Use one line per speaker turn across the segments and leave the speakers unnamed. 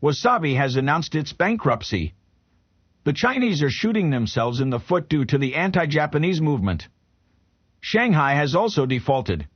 Wasabi has announced its bankruptcy. The Chinese are shooting themselves in the foot due to the anti-Japanese movement. Shanghai has also defaulted.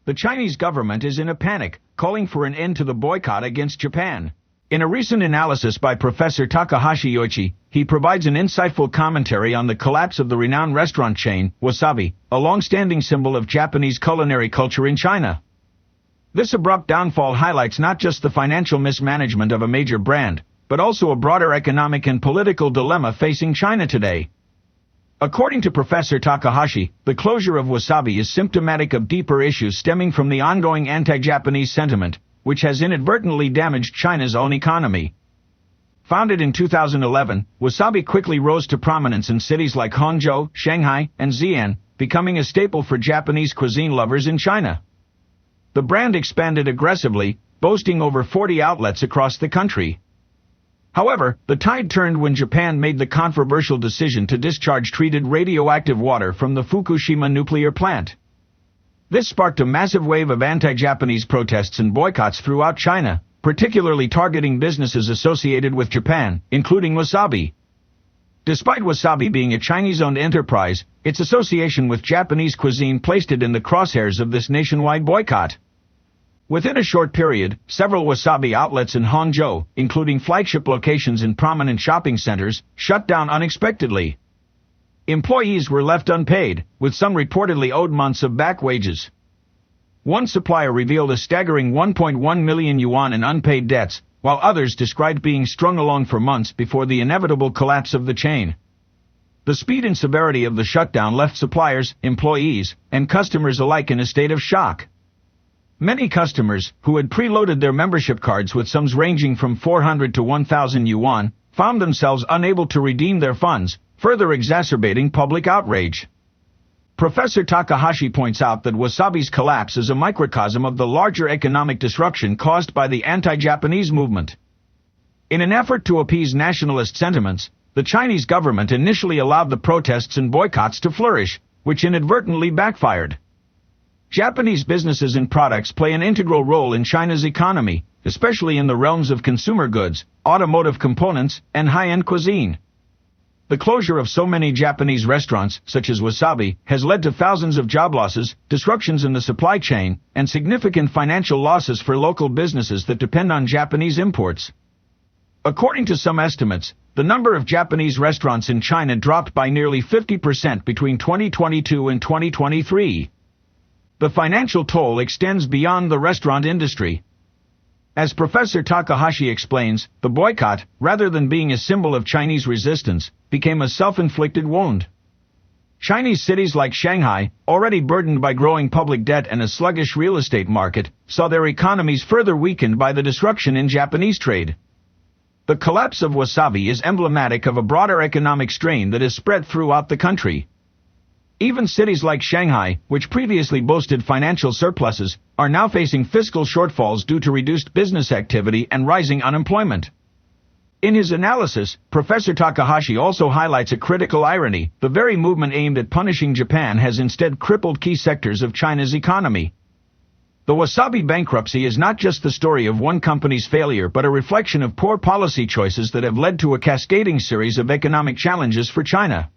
The Chinese government is in a panic, calling for an end to the boycott against Japan. In a recent analysis by Professor Takahashi, he provides an insightful commentary on the collapse of the renowned restaurant chain, Wasabi, a long-standing symbol of Japanese culinary culture in China. This abrupt downfall highlights not just the financial mismanagement of a major brand, but also a broader economic and political dilemma facing China today. According to Professor Takahashi, the closure of Wasabi is symptomatic of deeper issues stemming from the ongoing anti-Japanese sentiment, which has inadvertently damaged China's own economy. Founded in 2011, Wasabi quickly rose to prominence in cities like Hangzhou, Shanghai, and Xi'an, becoming a staple for Japanese cuisine lovers in China. The brand expanded aggressively, boasting over 40 outlets across the country. However, the tide turned when Japan made the controversial decision to discharge treated radioactive water from the Fukushima nuclear plant. This sparked a massive wave of anti-Japanese protests and boycotts throughout China, particularly targeting businesses associated with Japan, including Wasabi. Despite Wasabi being a Chinese-owned enterprise, its association with Japanese cuisine placed it in the crosshairs of this nationwide boycott. Within a short period, several Wasabi outlets in Hangzhou, including flagship locations in prominent shopping centers, shut down unexpectedly. Employees were left unpaid, with some reportedly owed months of back wages. One supplier revealed a staggering 1.1 million yuan in unpaid debts, while others described being strung along for months before the inevitable collapse of the chain. The speed and severity of the shutdown left suppliers, employees, and customers alike in a state of shock. Many customers, who had preloaded their membership cards with sums ranging from 400 to 1,000 yuan, found themselves unable to redeem their funds, further exacerbating public outrage. Professor Takahashi points out that Wasabi's collapse is a microcosm of the larger economic disruption caused by the anti-Japanese movement. In an effort to appease nationalist sentiments, the Chinese government initially allowed the protests and boycotts to flourish, which inadvertently backfired. Japanese businesses and products play an integral role in China's economy, especially in the realms of consumer goods, automotive components, and high-end cuisine. The closure of so many Japanese restaurants, such as Wasabi, has led to thousands of job losses, disruptions in the supply chain, and significant financial losses for local businesses that depend on Japanese imports. According to some estimates, the number of Japanese restaurants in China dropped by nearly 50% between 2022 and 2023. The financial toll extends beyond the restaurant industry. As Professor Takahashi explains, the boycott, rather than being a symbol of Chinese resistance, became a self-inflicted wound. Chinese cities like Shanghai, already burdened by growing public debt and a sluggish real estate market, saw their economies further weakened by the disruption in Japanese trade. The collapse of Wasabi is emblematic of a broader economic strain that is spread throughout the country. Even cities like Shanghai, which previously boasted financial surpluses, are now facing fiscal shortfalls due to reduced business activity and rising unemployment. In his analysis, Professor Takahashi also highlights a critical irony: the very movement aimed at punishing Japan has instead crippled key sectors of China's economy. The Wasabi bankruptcy is not just the story of one company's failure but a reflection of poor policy choices that have led to a cascading series of economic challenges for China.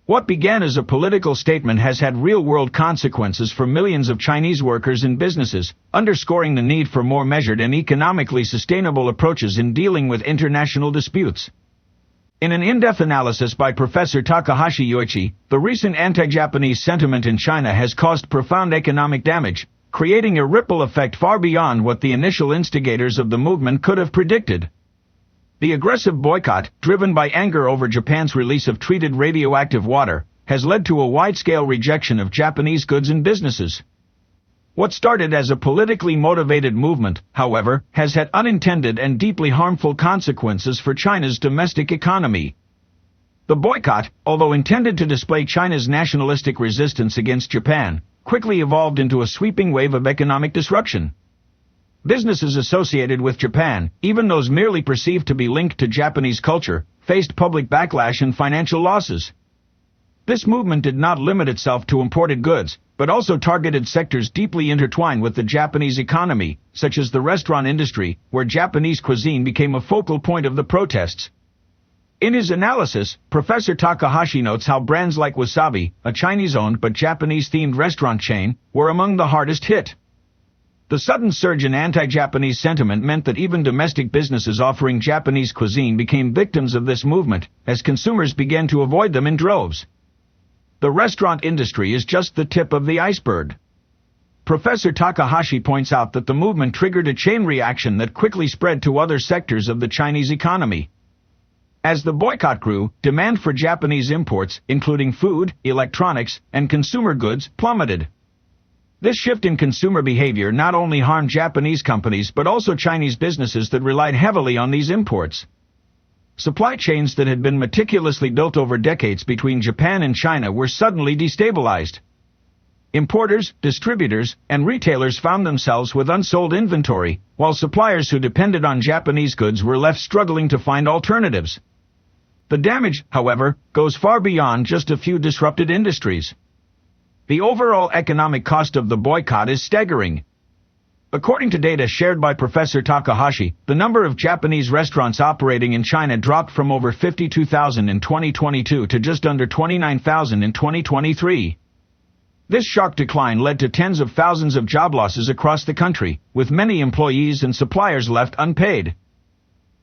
What began as a political statement has had real-world consequences for millions of Chinese workers and businesses, underscoring the need for more measured and economically sustainable approaches in dealing with international disputes. In an in-depth analysis by Professor Takahashi, the recent anti-Japanese sentiment in China has caused profound economic damage, creating a ripple effect far beyond what the initial instigators of the movement could have predicted. The aggressive boycott, driven by anger over Japan's release of treated radioactive water, has led to a wide-scale rejection of Japanese goods and businesses. What started as a politically motivated movement, however, has had unintended and deeply harmful consequences for China's domestic economy. The boycott, although intended to display China's nationalistic resistance against Japan, quickly evolved into a sweeping wave of economic disruption. Businesses associated with Japan, even those merely perceived to be linked to Japanese culture, faced public backlash and financial losses. This movement did not limit itself to imported goods, but also targeted sectors deeply intertwined with the Japanese economy, such as the restaurant industry, where Japanese cuisine became a focal point of the protests. In his analysis, Professor Takahashi notes how brands like Wasabi, a Chinese-owned but Japanese-themed restaurant chain, were among the hardest hit. The sudden surge in anti-Japanese sentiment meant that even domestic businesses offering Japanese cuisine became victims of this movement, as consumers began to avoid them in droves. The restaurant industry is just the tip of the iceberg. Professor Takahashi points out that the movement triggered a chain reaction that quickly spread to other sectors of the Chinese economy. As the boycott grew, demand for Japanese imports, including food, electronics, and consumer goods, plummeted. This shift in consumer behavior not only harmed Japanese companies but also Chinese businesses that relied heavily on these imports. Supply chains that had been meticulously built over decades between Japan and China were suddenly destabilized. Importers, distributors, and retailers found themselves with unsold inventory, while suppliers who depended on Japanese goods were left struggling to find alternatives. The damage, however, goes far beyond just a few disrupted industries. The overall economic cost of the boycott is staggering. According to data shared by Professor Takahashi, the number of Japanese restaurants operating in China dropped from over 52,000 in 2022 to just under 29,000 in 2023. This sharp decline led to tens of thousands of job losses across the country, with many employees and suppliers left unpaid.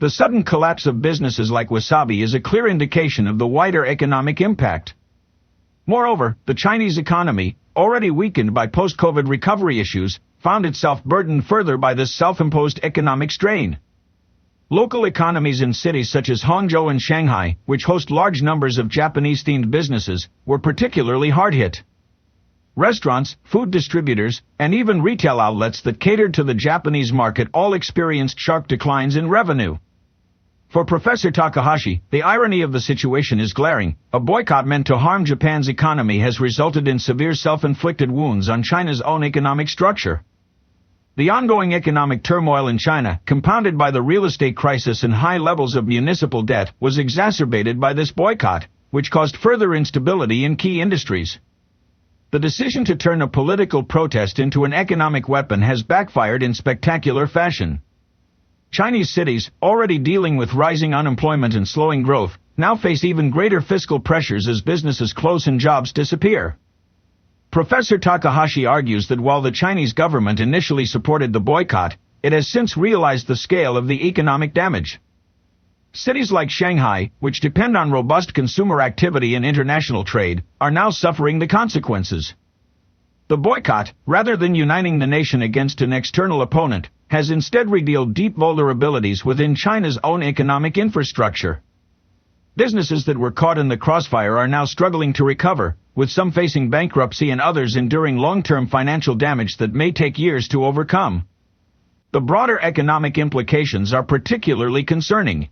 The sudden collapse of businesses like Wasabi is a clear indication of the wider economic impact. Moreover, the Chinese economy, already weakened by post-COVID recovery issues, found itself burdened further by this self-imposed economic strain. Local economies in cities such as Hangzhou and Shanghai, which host large numbers of Japanese-themed businesses, were particularly hard hit. Restaurants, food distributors, and even retail outlets that catered to the Japanese market all experienced sharp declines in revenue. For Professor Takahashi, the irony of the situation is glaring. A boycott meant to harm Japan's economy has resulted in severe self-inflicted wounds on China's own economic structure. The ongoing economic turmoil in China, compounded by the real estate crisis and high levels of municipal debt, was exacerbated by this boycott, which caused further instability in key industries. The decision to turn a political protest into an economic weapon has backfired in spectacular fashion. Chinese cities, already dealing with rising unemployment and slowing growth, now face even greater fiscal pressures as businesses close and jobs disappear. Professor Takahashi argues that while the Chinese government initially supported the boycott, it has since realized the scale of the economic damage. Cities like Shanghai, which depend on robust consumer activity and international trade, are now suffering the consequences. The boycott, rather than uniting the nation against an external opponent, has instead revealed deep vulnerabilities within China's own economic infrastructure. Businesses that were caught in the crossfire are now struggling to recover, with some facing bankruptcy and others enduring long-term financial damage that may take years to overcome. The broader economic implications are particularly concerning.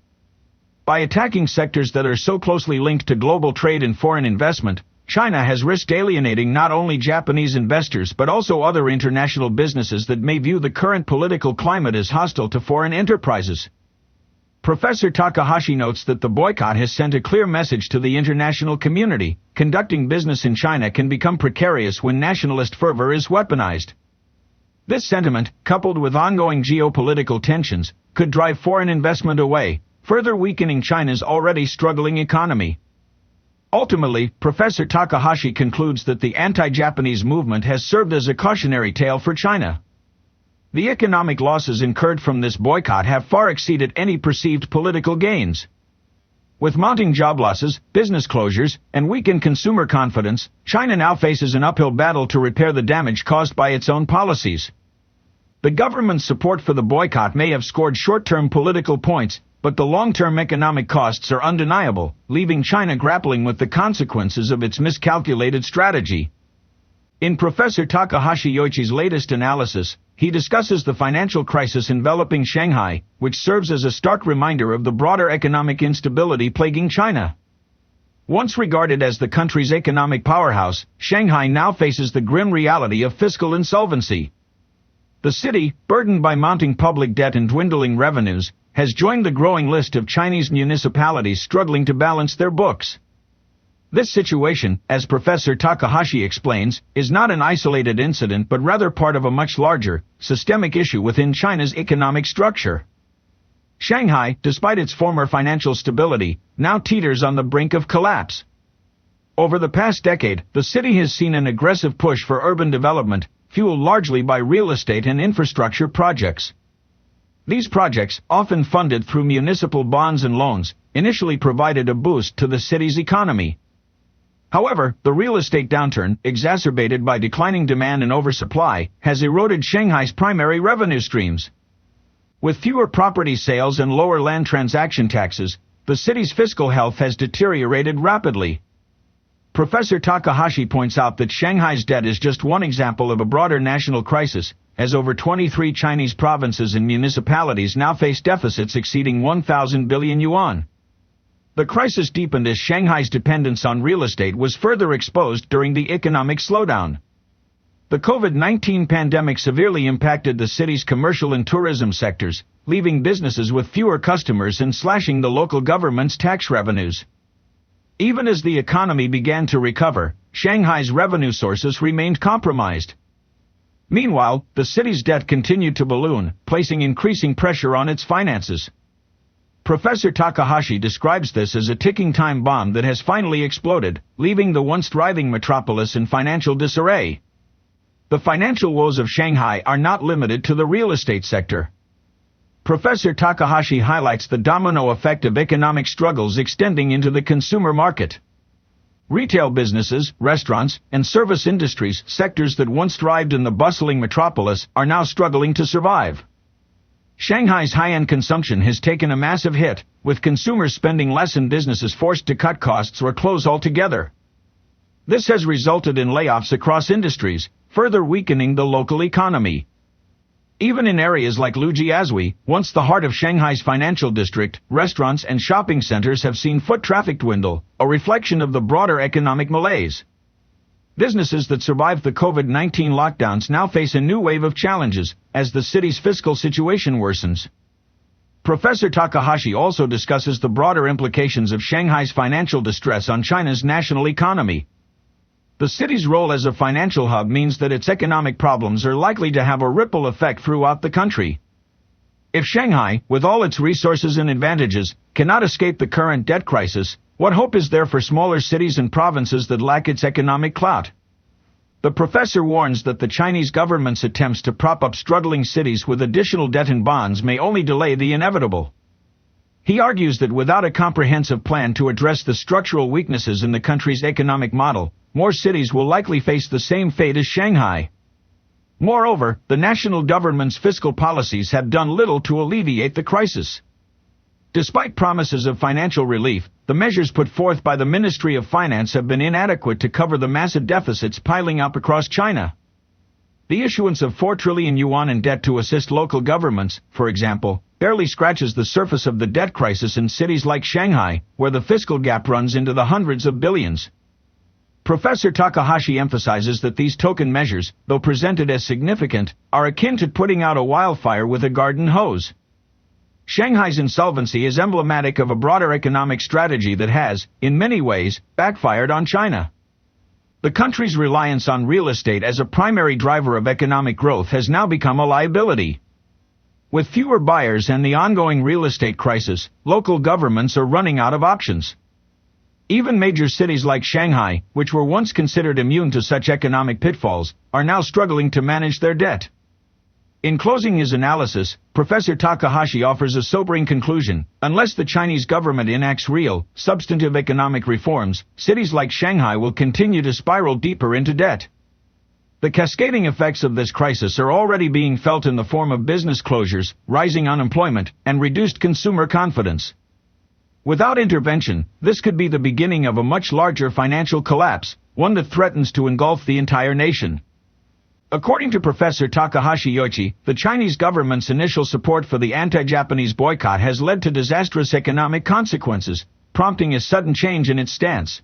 By attacking sectors that are so closely linked to global trade and foreign investment, China has risked alienating not only Japanese investors but also other international businesses that may view the current political climate as hostile to foreign enterprises. Professor Takahashi notes that the boycott has sent a clear message to the international community. Conducting business in China can become precarious when nationalist fervor is weaponized. This sentiment, coupled with ongoing geopolitical tensions, could drive foreign investment away, further weakening China's already struggling economy. Ultimately, Professor Takahashi concludes that the anti-Japanese movement has served as a cautionary tale for China. The economic losses incurred from this boycott have far exceeded any perceived political gains. With mounting job losses, business closures, and weakened consumer confidence, China now faces an uphill battle to repair the damage caused by its own policies. The government's support for the boycott may have scored short-term political points, but the long-term economic costs are undeniable, leaving China grappling with the consequences of its miscalculated strategy. In Professor Takahashi Yoichi's latest analysis, he discusses the financial crisis enveloping Shanghai, which serves as a stark reminder of the broader economic instability plaguing China. Once regarded as the country's economic powerhouse, Shanghai now faces the grim reality of fiscal insolvency. The city, burdened by mounting public debt and dwindling revenues, has joined the growing list of Chinese municipalities struggling to balance their books. This situation, as Professor Takahashi explains, is not an isolated incident but rather part of a much larger, systemic issue within China's economic structure. Shanghai, despite its former financial stability, now teeters on the brink of collapse. Over the past decade, the city has seen an aggressive push for urban development, fueled largely by real estate and infrastructure projects. These projects, often funded through municipal bonds and loans, initially provided a boost to the city's economy. However, the real estate downturn, exacerbated by declining demand and oversupply, has eroded Shanghai's primary revenue streams. With fewer property sales and lower land transaction taxes, the city's fiscal health has deteriorated rapidly. Professor Takahashi points out that Shanghai's debt is just one example of a broader national crisis, as over 23 Chinese provinces and municipalities now face deficits exceeding 1,000 billion yuan. The crisis deepened as Shanghai's dependence on real estate was further exposed during the economic slowdown. The COVID-19 pandemic severely impacted the city's commercial and tourism sectors, leaving businesses with fewer customers and slashing the local government's tax revenues. Even as the economy began to recover, Shanghai's revenue sources remained compromised. Meanwhile, the city's debt continued to balloon, placing increasing pressure on its finances. Professor Takahashi describes this as a ticking time bomb that has finally exploded, leaving the once thriving metropolis in financial disarray. The financial woes of Shanghai are not limited to the real estate sector. Professor Takahashi highlights the domino effect of economic struggles extending into the consumer market. Retail businesses, restaurants, and service industries, sectors that once thrived in the bustling metropolis, are now struggling to survive. Shanghai's high-end consumption has taken a massive hit, with consumers spending less and businesses forced to cut costs or close altogether. This has resulted in layoffs across industries, further weakening the local economy. Even in areas like Lujiazui, once the heart of Shanghai's financial district, restaurants and shopping centers have seen foot traffic dwindle, a reflection of the broader economic malaise. Businesses that survived the COVID-19 lockdowns now face a new wave of challenges, as the city's fiscal situation worsens. Professor Takahashi also discusses the broader implications of Shanghai's financial distress on China's national economy. The city's role as a financial hub means that its economic problems are likely to have a ripple effect throughout the country. If Shanghai, with all its resources and advantages, cannot escape the current debt crisis, what hope is there for smaller cities and provinces that lack its economic clout? The professor warns that the Chinese government's attempts to prop up struggling cities with additional debt and bonds may only delay the inevitable. He argues that without a comprehensive plan to address the structural weaknesses in the country's economic model, more cities will likely face the same fate as Shanghai. Moreover, the national government's fiscal policies have done little to alleviate the crisis. Despite promises of financial relief, the measures put forth by the Ministry of Finance have been inadequate to cover the massive deficits piling up across China. The issuance of 4 trillion yuan in debt to assist local governments, for example, barely scratches the surface of the debt crisis in cities like Shanghai, where the fiscal gap runs into the hundreds of billions. Professor Takahashi emphasizes that these token measures, though presented as significant, are akin to putting out a wildfire with a garden hose. Shanghai's insolvency is emblematic of a broader economic strategy that has, in many ways, backfired on China. The country's reliance on real estate as a primary driver of economic growth has now become a liability. With fewer buyers and the ongoing real estate crisis, local governments are running out of options. Even major cities like Shanghai, which were once considered immune to such economic pitfalls, are now struggling to manage their debt. In closing his analysis, Professor Takahashi offers a sobering conclusion: unless the Chinese government enacts real, substantive economic reforms, cities like Shanghai will continue to spiral deeper into debt. The cascading effects of this crisis are already being felt in the form of business closures, rising unemployment, and reduced consumer confidence. Without intervention, this could be the beginning of a much larger financial collapse, one that threatens to engulf the entire nation. According to Professor Takahashi Yoichi, the Chinese government's initial support for the anti-Japanese boycott has led to disastrous economic consequences, prompting a sudden change in its stance.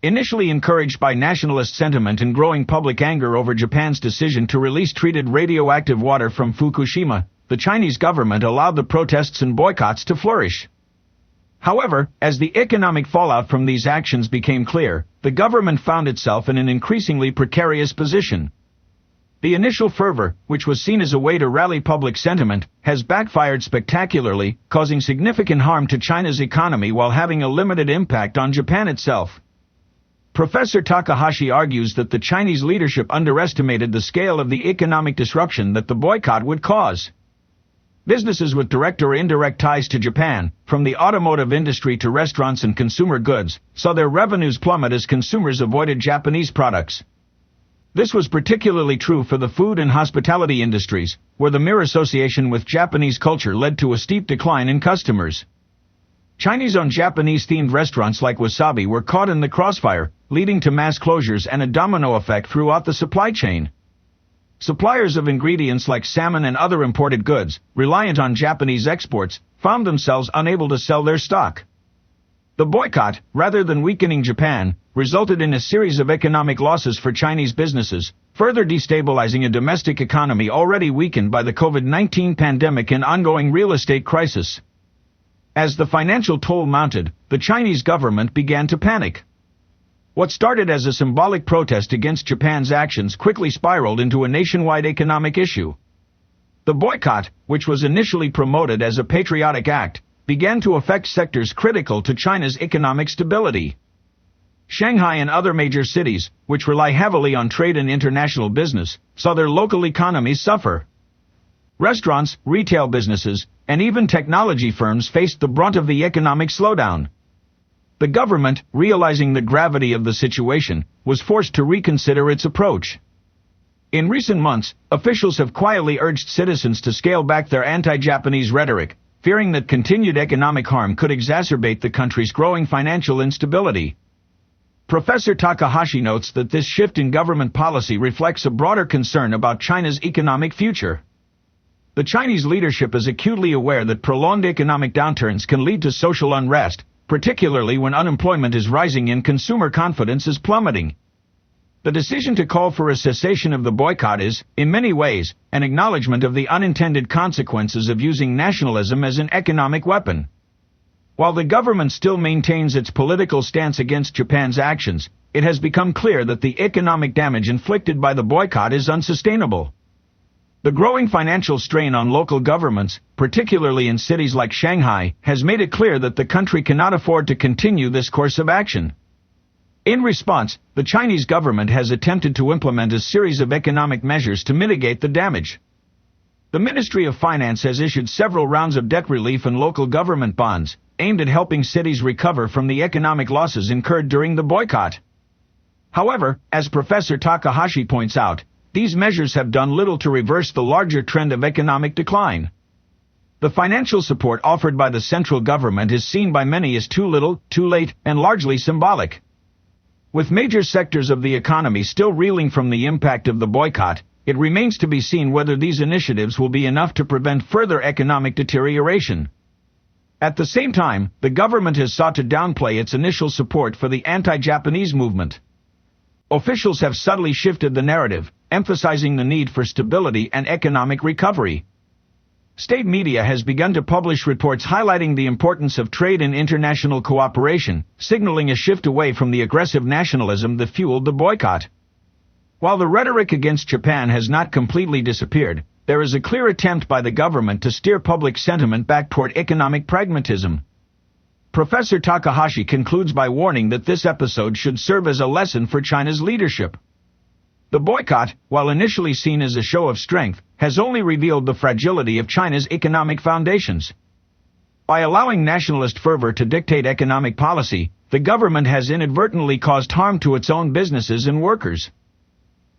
Initially encouraged by nationalist sentiment and growing public anger over Japan's decision to release treated radioactive water from Fukushima, the Chinese government allowed the protests and boycotts to flourish. However, as the economic fallout from these actions became clear, the government found itself in an increasingly precarious position. The initial fervor, which was seen as a way to rally public sentiment, has backfired spectacularly, causing significant harm to China's economy while having a limited impact on Japan itself. Professor Takahashi argues that the Chinese leadership underestimated the scale of the economic disruption that the boycott would cause. Businesses with direct or indirect ties to Japan, from the automotive industry to restaurants and consumer goods, saw their revenues plummet as consumers avoided Japanese products. This was particularly true for the food and hospitality industries, where the mere association with Japanese culture led to a steep decline in customers. Chinese-owned Japanese-themed restaurants like Wasabi were caught in the crossfire, leading to mass closures and a domino effect throughout the supply chain. Suppliers of ingredients like salmon and other imported goods, reliant on Japanese exports, found themselves unable to sell their stock. The boycott, rather than weakening Japan, resulted in a series of economic losses for Chinese businesses, further destabilizing a domestic economy already weakened by the COVID-19 pandemic and ongoing real estate crisis. As the financial toll mounted, the Chinese government began to panic. What started as a symbolic protest against Japan's actions quickly spiraled into a nationwide economic issue. The boycott, which was initially promoted as a patriotic act, began to affect sectors critical to China's economic stability. Shanghai and other major cities, which rely heavily on trade and international business, saw their local economies suffer. Restaurants, retail businesses, and even technology firms faced the brunt of the economic slowdown. The government, realizing the gravity of the situation, was forced to reconsider its approach. In recent months, officials have quietly urged citizens to scale back their anti-Japanese rhetoric, fearing that continued economic harm could exacerbate the country's growing financial instability. Professor Takahashi notes that this shift in government policy reflects a broader concern about China's economic future. The Chinese leadership is acutely aware that prolonged economic downturns can lead to social unrest, particularly when unemployment is rising and consumer confidence is plummeting. The decision to call for a cessation of the boycott is, in many ways, an acknowledgement of the unintended consequences of using nationalism as an economic weapon. While the government still maintains its political stance against Japan's actions, it has become clear that the economic damage inflicted by the boycott is unsustainable. The growing financial strain on local governments, particularly in cities like Shanghai, has made it clear that the country cannot afford to continue this course of action. In response, the Chinese government has attempted to implement a series of economic measures to mitigate the damage. The Ministry of Finance has issued several rounds of debt relief and local government bonds, aimed at helping cities recover from the economic losses incurred during the boycott. However, as Professor Takahashi points out, these measures have done little to reverse the larger trend of economic decline. The financial support offered by the central government is seen by many as too little, too late, and largely symbolic. With major sectors of the economy still reeling from the impact of the boycott, it remains to be seen whether these initiatives will be enough to prevent further economic deterioration. At the same time, the government has sought to downplay its initial support for the anti-Japanese movement. Officials have subtly shifted the narrative, emphasizing the need for stability and economic recovery. State media has begun to publish reports highlighting the importance of trade and international cooperation, signaling a shift away from the aggressive nationalism that fueled the boycott. While the rhetoric against Japan has not completely disappeared, there is a clear attempt by the government to steer public sentiment back toward economic pragmatism. Professor Takahashi concludes by warning that this episode should serve as a lesson for China's leadership. The boycott, while initially seen as a show of strength, has only revealed the fragility of China's economic foundations. By allowing nationalist fervor to dictate economic policy, the government has inadvertently caused harm to its own businesses and workers.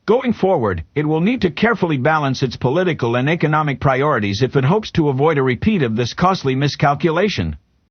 Going forward, it will need to carefully balance its political and economic priorities if it hopes to avoid a repeat of this costly miscalculation.